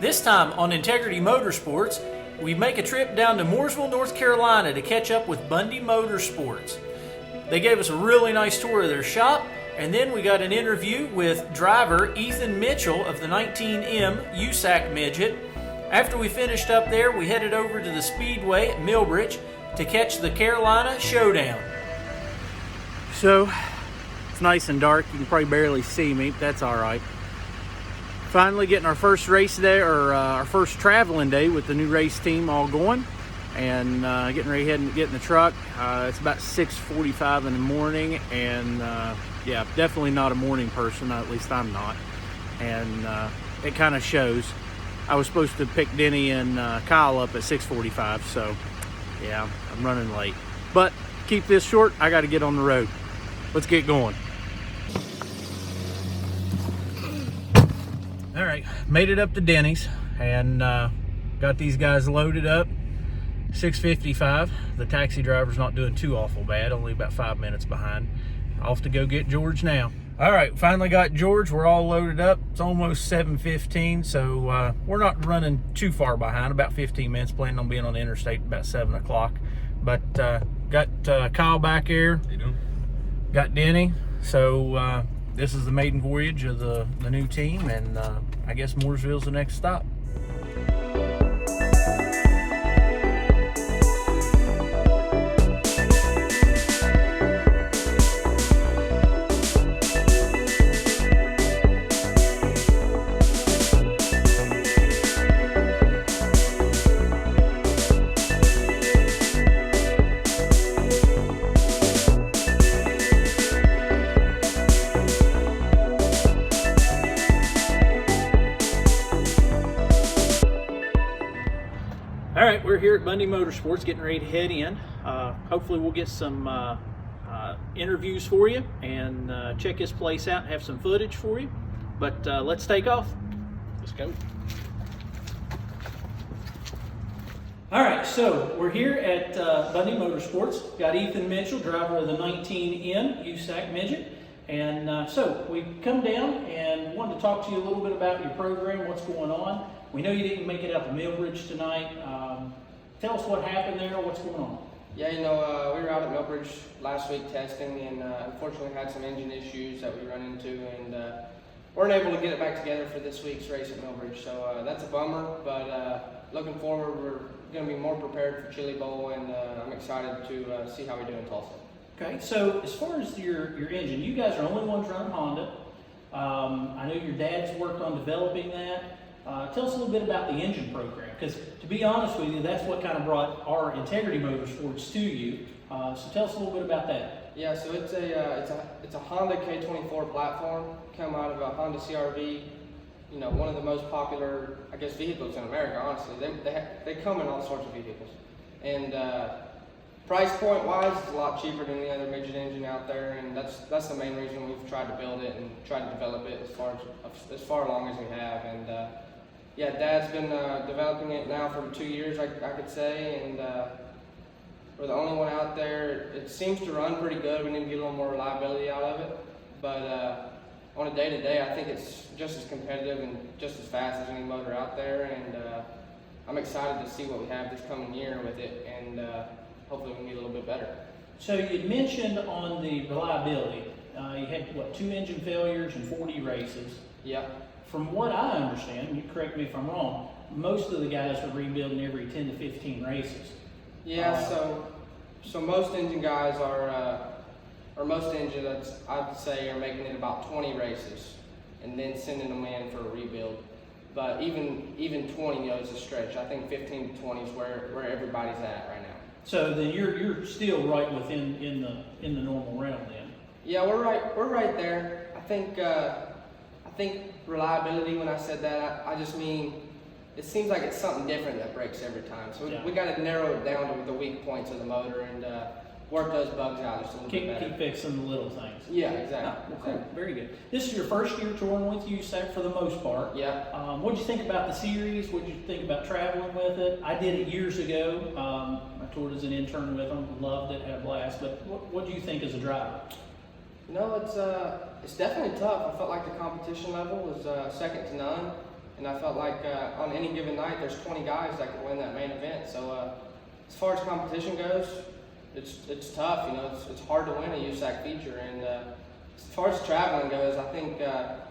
This time on Integrity Motorsports, we make a trip down to Mooresville, North Carolina to catch up with Bundy Motorsports. They gave us a really nice tour of their shop, and then we got an interview with driver Ethan Mitchell of the 19M USAC Midget. After we finished up there, we headed over to the Speedway at Millbridge to catch the Carolina Showdown. So, it's nice and dark. You can probably barely see me, but that's all right. Finally getting our first race day, or our first traveling day with the new race team all going, and getting ready to get in the truck. It's about 6:45 in the morning, and yeah, definitely not a morning person, at least I'm not, and it kind of shows. I was supposed to pick Denny and Kyle up at 6:45, so yeah, I'm running late. But keep this short, I got to get on the road. Let's get going. All right, made it up to Denny's and got these guys loaded up. 6:55. The taxi driver's not doing too awful bad, only about 5 minutes behind. Off to go get George now. All right, finally got George. We're all loaded up. It's almost 7:15, so we're not running too far behind, about 15 minutes, planning on being on the interstate about 7 o'clock. But got Kyle back here. How you doing? Got Denny. So this is the maiden voyage of the new team, and I guess Mooresville's the next stop. All right, we're here at Bundy Motorsports getting ready to head in. Hopefully we'll get some interviews for you and check this place out and have some footage for you. But let's take off. Let's go. All right, so we're here at Bundy Motorsports. Got Ethan Mitchell, driver of the 19M USAC Midget. And so we come down and wanted to talk to you a little bit about your program, what's going on. We know you didn't make it out to Millbridge tonight. Tell us what happened there, what's going on. Yeah, we were out at Millbridge last week testing, and unfortunately had some engine issues that we run into, and weren't able to get it back together for this week's race at Millbridge. So that's a bummer, but looking forward, we're going to be more prepared for Chili Bowl, and I'm excited to see how we do in Tulsa. Okay, so as far as your engine, you guys are the only ones running Honda. I know your dad's worked on developing that. Tell us a little bit about the engine program, because to be honest with you, that's what kind of brought our Integrity Motorsports to you. So tell us a little bit about that. Yeah, so it's a Honda K24 platform, come out of a Honda CR-V. One of the most popular, I guess, vehicles in America. Honestly, they come in all sorts of vehicles, and price point wise, it's a lot cheaper than the other midget engine out there, and that's the main reason we've tried to build it and tried to develop it as far along as we have. And yeah, Dad's been developing it now for 2 years, I could say, and we're the only one out there. It seems to run pretty good. We need to get a little more reliability out of it, but on a day-to-day, I think it's just as competitive and just as fast as any motor out there, and I'm excited to see what we have this coming year with it, and hopefully we can get a little bit better. So you mentioned on the reliability, you had, 2 engine failures and 40 races? Yeah. From what I understand, you correct me if I'm wrong, most of the guys are rebuilding every 10 to 15 races. Yeah, so most engine guys or most engines, I'd say, are making it about 20 races and then sending them in for a rebuild. But even 20 is a stretch. I think 15 to 20 is where everybody's at right now. So then you're still right within in the normal realm then. Yeah, we're right there. I think reliability, when I said that, I just mean it seems like it's something different that breaks every time. So we got to narrow it down to the weak points of the motor and work those bugs out just a little bit better. Keep fixing the little things. Yeah, exactly. Oh, okay, very good. This is your first year touring with USAC for the most part. Yeah. What did you think about the series? What did you think about traveling with it? I did it years ago. I toured as an intern with them, loved it, had a blast. But what do you think as a driver? It's definitely tough. I felt like the competition level was second to none. and I felt like on any given night there's 20 guys that can win that main event. So as far as competition goes, it's tough. You know, it's hard to win a USAC feature, and as far as traveling goes, I think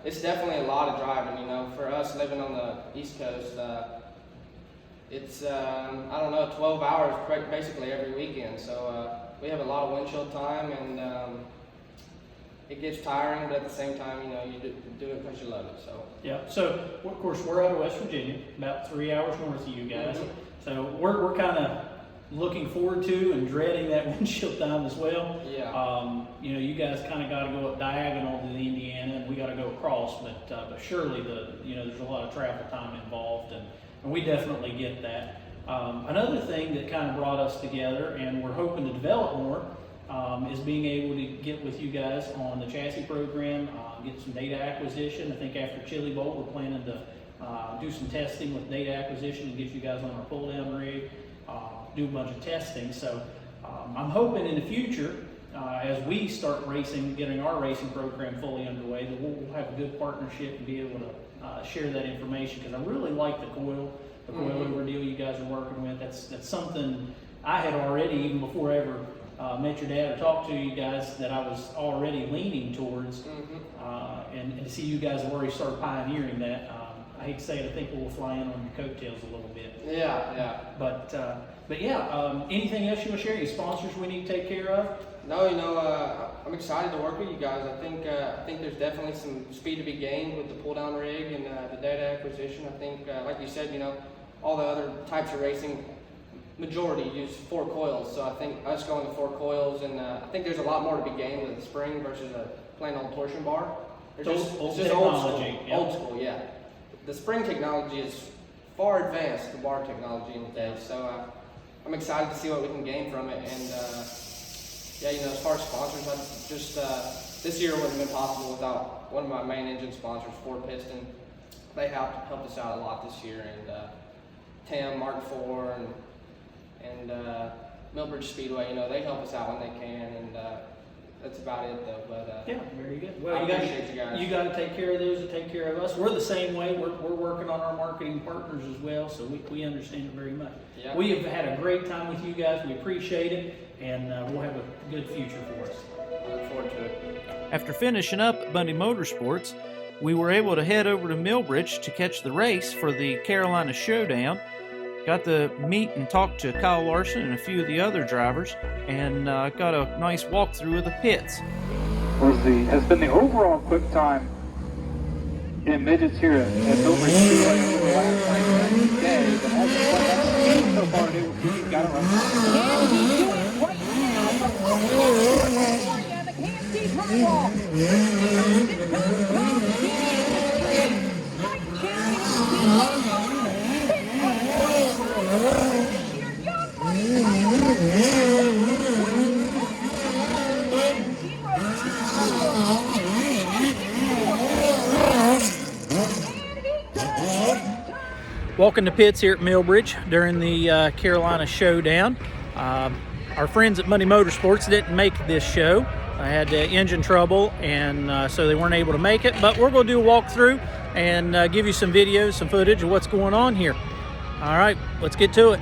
it's definitely a lot of driving. You know, for us living on the East Coast, it's I don't know, 12 hours basically every weekend. So we have a lot of windshield time, and it gets tiring, but at the same time, you know, you do it because you love it. So yeah. So of course we're out of West Virginia, about 3 hours north of you guys. Mm-hmm. So we're kind of looking forward to and dreading that windshield time as well. Yeah. You know, you guys kind of got to go up diagonal to the Indiana, and we got to go across. But surely there's a lot of travel time involved, and we definitely get that. Another thing that kind of brought us together, and we're hoping to develop more, is being able to get with you guys on the chassis program, get some data acquisition. I think after Chili Bowl, we're planning to do some testing with data acquisition and get you guys on our pull-down rig, do a bunch of testing. So I'm hoping in the future, as we start racing, getting our racing program fully underway, that we'll have a good partnership and be able to share that information, because I really like the coilover deal you guys are working with. That's something I had already, even before I ever met your dad or talked to you guys, that I was already leaning towards. And to see you guys have already started pioneering that, I hate to say it, I think we'll fly in on your coattails a little bit. Yeah. But yeah, anything else you want to share? Any sponsors we need to take care of? No, you know, I'm excited to work with you guys. I think there's definitely some speed to be gained with the pull-down rig and the data acquisition. I think, like you said, you know, all the other types of racing, majority use 4 coils. So I think us going to 4 coils, and I think there's a lot more to be gained with a spring versus a plain old torsion bar. It's just old school. Yeah. Old school, yeah. The spring technology is far advanced the bar technology in the day. So I'm excited to see what we can gain from it. And yeah, you know, as far as sponsors, I just this year wouldn't have been possible without one of my main engine sponsors, Ford Piston. They helped us out a lot this year, and Tam, Mark IV, and Millbridge Speedway. You know, they help us out when they can, and that's about it though. But yeah, very good. Well, I appreciate you guys. You got to take care of those and take care of us. We're the same way. We're working on our marketing partners as well, so we understand it very much. Yeah. We have had a great time with you guys. We appreciate it, and we'll have a good future for us. I look forward to it. After finishing up at Bundy Motorsports, we were able to head over to Millbridge to catch the race for the Carolina Showdown. Got to meet and talk to Kyle Larson and a few of the other drivers, and got a nice walkthrough of the pits. Has been the overall quick time in midgets here at Millbridge Speedway over the last 9 days. And also what so far today, we've got it right. And he's doing it right now. The on the KMC turn wall. It Walking the pits here at Millbridge during the Carolina Showdown. Our friends at Bundy Motorsports didn't make this show. I had engine trouble, and so they weren't able to make it. But we're going to do a walkthrough and give you some videos, some footage of what's going on here. All right, let's get to it.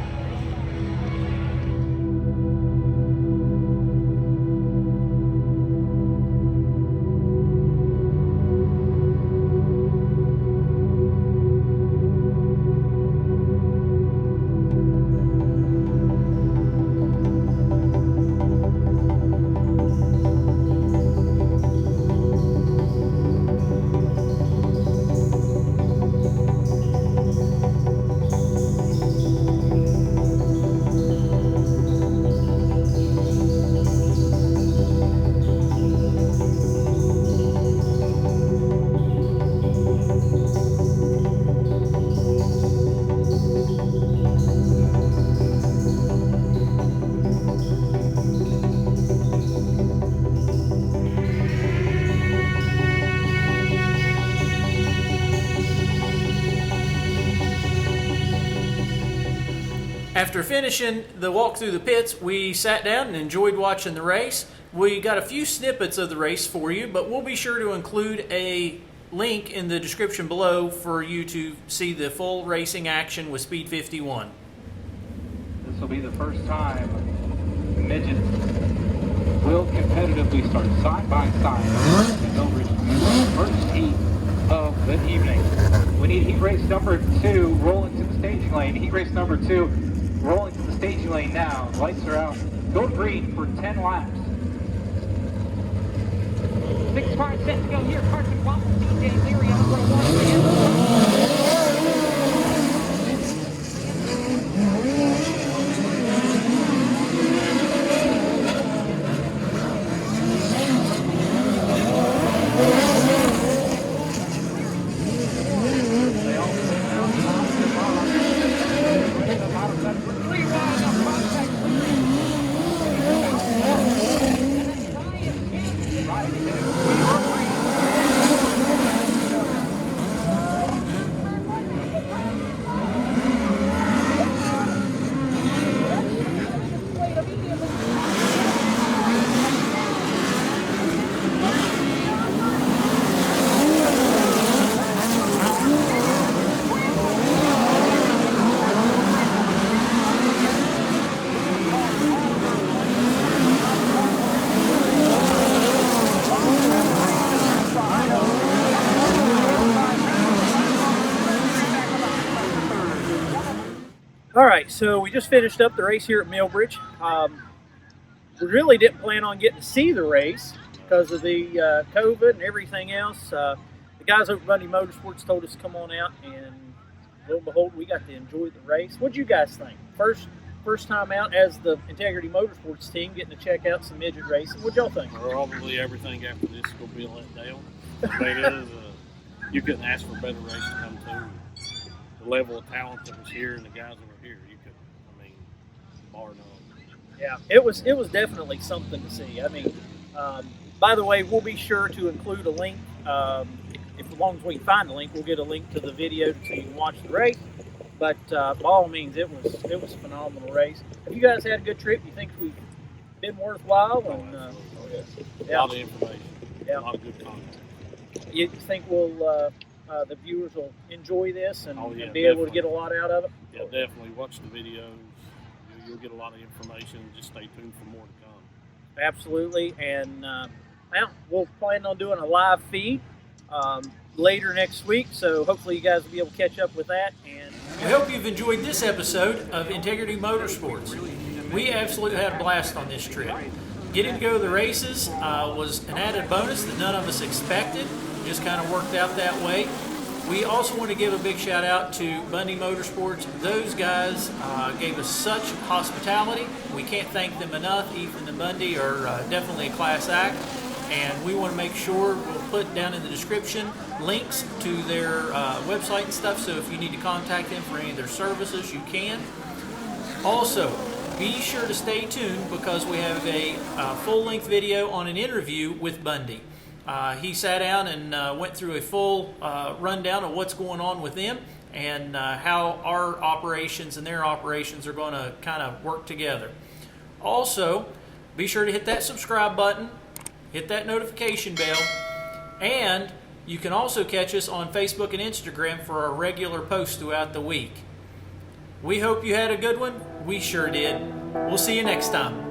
After finishing the walk through the pits, we sat down and enjoyed watching the race. We got a few snippets of the race for you, but we'll be sure to include a link in the description below for you to see the full racing action with Speed 51. This will be the first time Midget will competitively start side by side in Millbridge, first heat of the evening. We need heat race number 2 rolling to the staging lane. Heat race number 2 rolling to the staging lane now. Lights are out. Go green for 10 laps. 6 cars set to go here. Carson Waffle, DJ Leary on row 1. All right, so we just finished up the race here at Millbridge. We really didn't plan on getting to see the race because of the COVID and everything else. The guys over at Bundy Motorsports told us to come on out, and lo and behold, we got to enjoy the race. What'd you guys think? First time out as the Integrity Motorsports team, getting to check out some midget racing. What'd y'all think? Probably everything after this is going to be a letdown. I mean, it is, you couldn't ask for a better race to come to. The level of talent that was here and the guys that were here, you could, I mean, bar none. Yeah, it was definitely something to see. I mean, by the way, we'll be sure to include a link. As long as we can find the link, we'll get a link to the video so you can watch the race. But by all means, it was a phenomenal race. Have you guys had a good trip? You think we've been worthwhile? And, A lot of information, a lot of good content. You think the viewers will enjoy this and, Oh, yeah, and be able to get a lot out of it? Yeah, definitely. Watch the videos. You'll get a lot of information. Just stay tuned for more to come. Absolutely. And well, we'll plan on doing a live feed later next week, so hopefully you guys will be able to catch up with that. And We hope you've enjoyed this episode of Integrity Motorsports. We absolutely had a blast on this trip. Getting to go to the races was an added bonus that none of us expected. Just kind of worked out that way. We also want to give a big shout out to Bundy Motorsports. Those guys gave us such hospitality. We can't thank them enough. Ethan and Bundy are definitely a class act. And we want to make sure we'll put down in the description links to their website and stuff. So if you need to contact them for any of their services, you can. Also, be sure to stay tuned because we have a full-length video on an interview with Bundy. He sat down and went through a full rundown of what's going on with them and how our operations and their operations are going to kind of work together. Also, be sure to hit that subscribe button, hit that notification bell, and you can also catch us on Facebook and Instagram for our regular posts throughout the week. We hope you had a good one. We sure did. We'll see you next time.